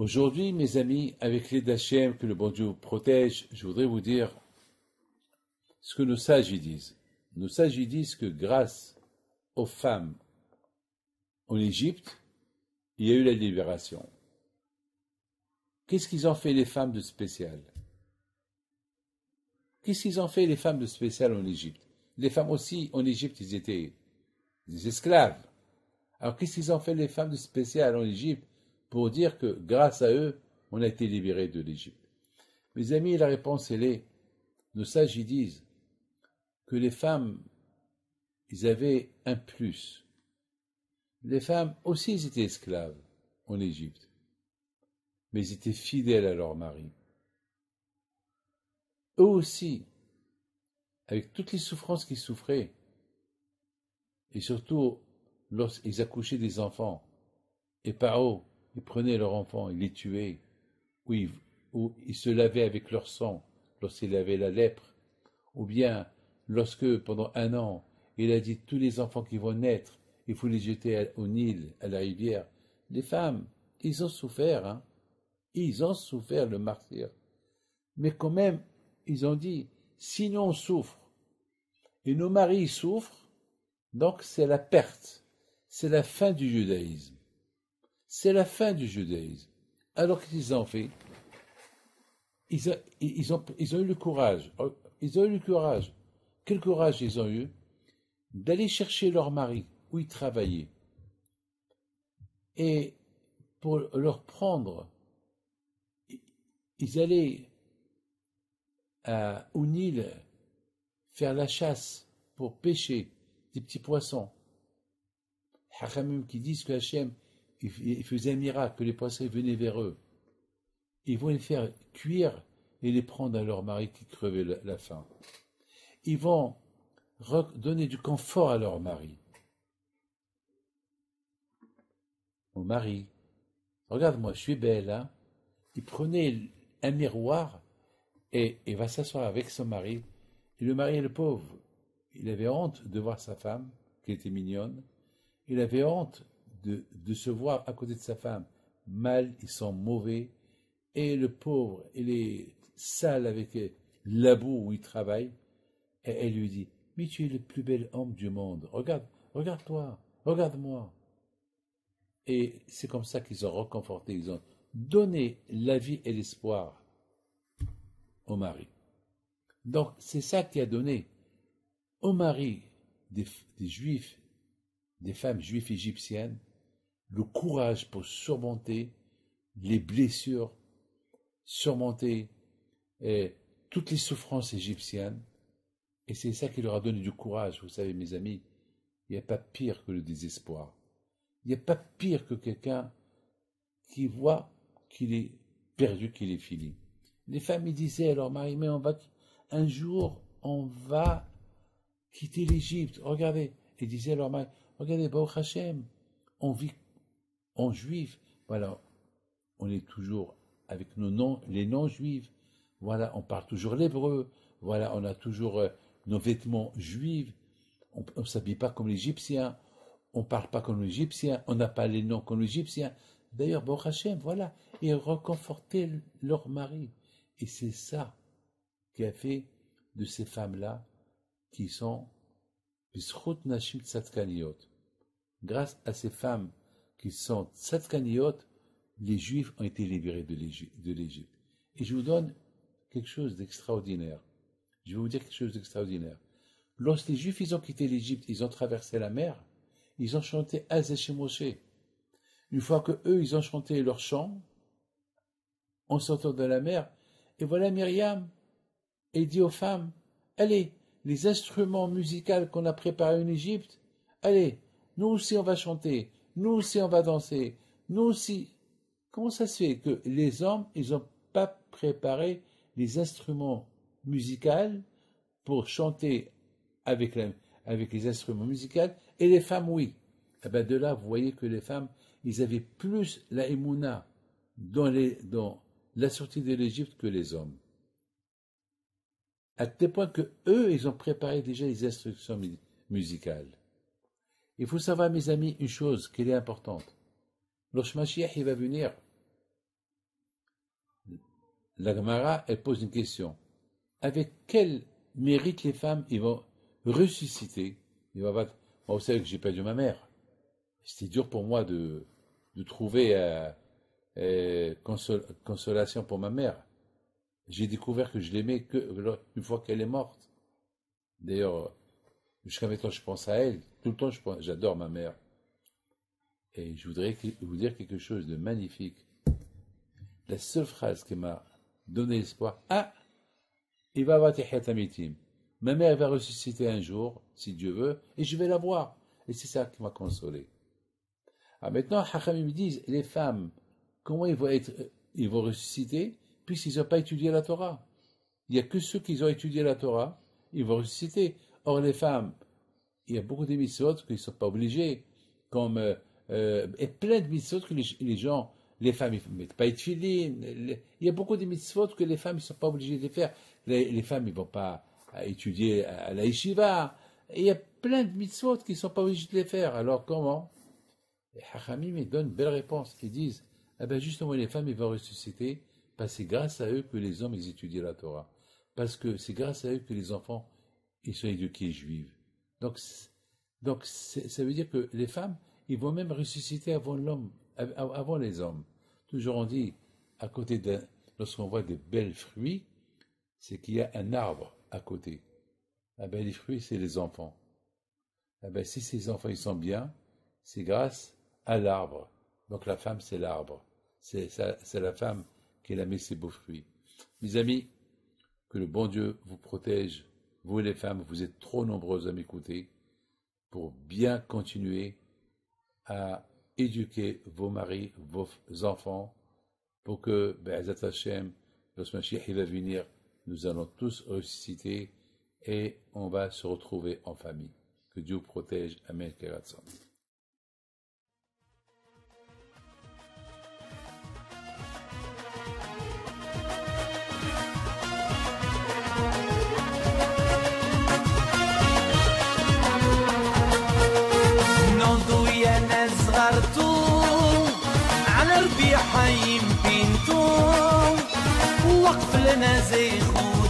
Aujourd'hui, mes amis, avec l'aide d'Hachem, que le bon Dieu vous protège, je voudrais vous dire ce que nos sages y disent. Nos sages y disent que grâce aux femmes en Égypte, il y a eu la libération. Qu'est-ce qu'ils ont fait les femmes de spécial? Qu'est-ce qu'ils ont fait les femmes de spécial en Égypte? Les femmes aussi en Égypte, ils étaient des esclaves. Alors qu'est-ce qu'ils ont fait les femmes de spécial en Égypte pour dire que grâce à eux, on a été libérés de l'Égypte? Mes amis, la réponse, elle est, nos sages y disent que les femmes, ils avaient un plus. Les femmes aussi, ils étaient esclaves en Égypte, mais ils étaient fidèles à leur mari. Eux aussi, avec toutes les souffrances qu'ils souffraient, et surtout lorsqu'ils accouchaient des enfants, et Paro, ils prenaient leurs enfants, ils les tuaient, ou ils se lavaient avec leur sang lorsqu'ils avaient la lèpre, ou bien lorsque pendant 1 an, il a dit tous les enfants qui vont naître, il faut les jeter au Nil, à la rivière. Les femmes, ils ont souffert, hein. Ils ont souffert le martyre. Mais quand même, ils ont dit, sinon on souffre, et nos maris souffrent, donc c'est la perte, c'est la fin du judaïsme. C'est la fin du judaïsme. Alors qu'est-ce qu'ils ont fait? Ils ont eu le courage. Ils ont eu le courage. Quel courage ils ont eu? D'aller chercher leur mari, où ils travaillaient. Et pour leur prendre, ils allaient au Nil faire la chasse pour pêcher des petits poissons. Hachamim qui disent que Hachem il faisait un miracle, que les poissons venaient vers eux. Ils vont les faire cuire et les prendre à leur mari qui crevait la faim. Ils vont donner du confort à leur mari. Mon mari, regarde-moi, je suis belle, hein? Il prenait un miroir et va s'asseoir avec son mari. Et le mari est le pauvre. Il avait honte de voir sa femme, qui était mignonne. Il avait honte de se voir à côté de sa femme. Mal, ils sont mauvais. Et le pauvre, il est sale avec la boue où il travaille. Et elle lui dit, mais tu es le plus bel homme du monde. Regarde-toi, regarde-moi. Et c'est comme ça qu'ils ont reconforté, ils ont donné la vie et l'espoir au mari. Donc c'est ça qui a donné au mari des juifs, des femmes juives égyptiennes, le courage pour surmonter les blessures, surmonter toutes les souffrances égyptiennes. Et c'est ça qui leur a donné du courage. Vous savez, mes amis, il n'y a pas pire que le désespoir. Il n'y a pas pire que quelqu'un qui voit qu'il est perdu, qu'il est fini. Les femmes ils disaient à leur mari, mais un jour, on va quitter l'Égypte. Regardez. Ils disaient à leur mari, regardez, Baruch Hashem, on vit en juif. Voilà, on est toujours avec les non-juifs. Voilà, on parle toujours l'hébreu. Voilà, on a toujours nos vêtements juifs. On ne s'habille pas comme l'Égyptien. On ne parle pas comme l'Égyptien. On n'a pas les noms comme l'Égyptien. D'ailleurs, Baruch Hashem, voilà, ils reconfortaient leur mari. Et c'est ça qui a fait de ces femmes-là qui sont B'zchut Nashim Tzadkaniot. Grâce à ces femmes qui sont Tzadkaniot, les Juifs ont été libérés de l'Égypte. Et je vous donne quelque chose d'extraordinaire. Je vais vous dire quelque chose d'extraordinaire. Lorsque les Juifs ils ont quitté l'Égypte, ils ont traversé la mer, ils ont chanté Azeh Moshe. Une fois que eux ils ont chanté leur chant, en sortant de la mer, et voilà Myriam, et dit aux femmes, allez, les instruments musicaux qu'on a préparés en Égypte, allez, nous aussi on va chanter, nous aussi on va danser, nous aussi. Comment ça se fait que les hommes, ils n'ont pas préparé les instruments musicaux pour chanter avec les instruments musicaux, et les femmes, oui. Et bien de là, vous voyez que les femmes, ils avaient plus la émouna dans la sortie de l'Égypte que les hommes. À tel point que eux, ils ont préparé déjà les instructions musicales. Il faut savoir, mes amis, une chose qui est importante. Lorsque Mashiach il va venir, La Gemara, elle pose une question. Avec quel mérite les femmes ils vont ressusciter? Moi, vous savez que j'ai perdu ma mère. C'était dur pour moi de trouver consolation pour ma mère. J'ai découvert que je l'aimais que une fois qu'elle est morte. D'ailleurs, jusqu'à maintenant, je pense à elle. Tout le temps, j'adore ma mère. Et je voudrais vous dire quelque chose de magnifique. La seule phrase qui m'a donné l'espoir, ah, il va avoir Tehiyat Amitim. Ma mère va ressusciter un jour, si Dieu veut, et je vais la voir. Et c'est ça qui m'a consolé. Alors maintenant, Hachamim me disent, les femmes, comment ils vont ressusciter, puisqu'ils n'ont pas étudié la Torah. Il n'y a que ceux qui ont étudié la Torah, ils vont ressusciter. Or, les femmes, il y a beaucoup de mitzvot qu'ils ne sont pas obligés, comme, et plein de mitzvot que les gens, les femmes, ils ne mettent pas de filines. Il y a beaucoup de mitzvot que les femmes ne sont pas obligées de faire. Les femmes, ils ne vont pas étudier à la yeshiva. Et il y a plein de mitzvot qui ne sont pas obligés de les faire. Alors, comment? Les Hachamim, ils donnent une belle réponse. Ils disent, eh ben justement, les femmes, ils vont ressusciter, parce que c'est grâce à eux que les hommes, ils étudient la Torah. Parce que c'est grâce à eux que les enfants, ils sont éduqués juifs. Donc ça veut dire que les femmes, ils vont même ressusciter avant l'homme, avant les hommes. Toujours on dit, à côté lorsqu'on voit des belles fruits, c'est qu'il y a un arbre à côté. Ah ben, les fruits, c'est les enfants. Ah ben, si ces enfants, ils sont bien, c'est grâce à l'arbre. Donc la femme, c'est l'arbre. C'est la femme qui a mis ses beaux fruits. Mes amis, que le bon Dieu vous protège. Vous les femmes, vous êtes trop nombreuses à m'écouter pour bien continuer à éduquer vos maris, vos enfants, pour que, Be'ezat Hashem, lorsque Mashiach va venir, nous allons tous ressusciter et on va se retrouver en famille. Que Dieu vous protège. Amen. Keratzon. على ربيع حيم بنتو وقف لنا زي خو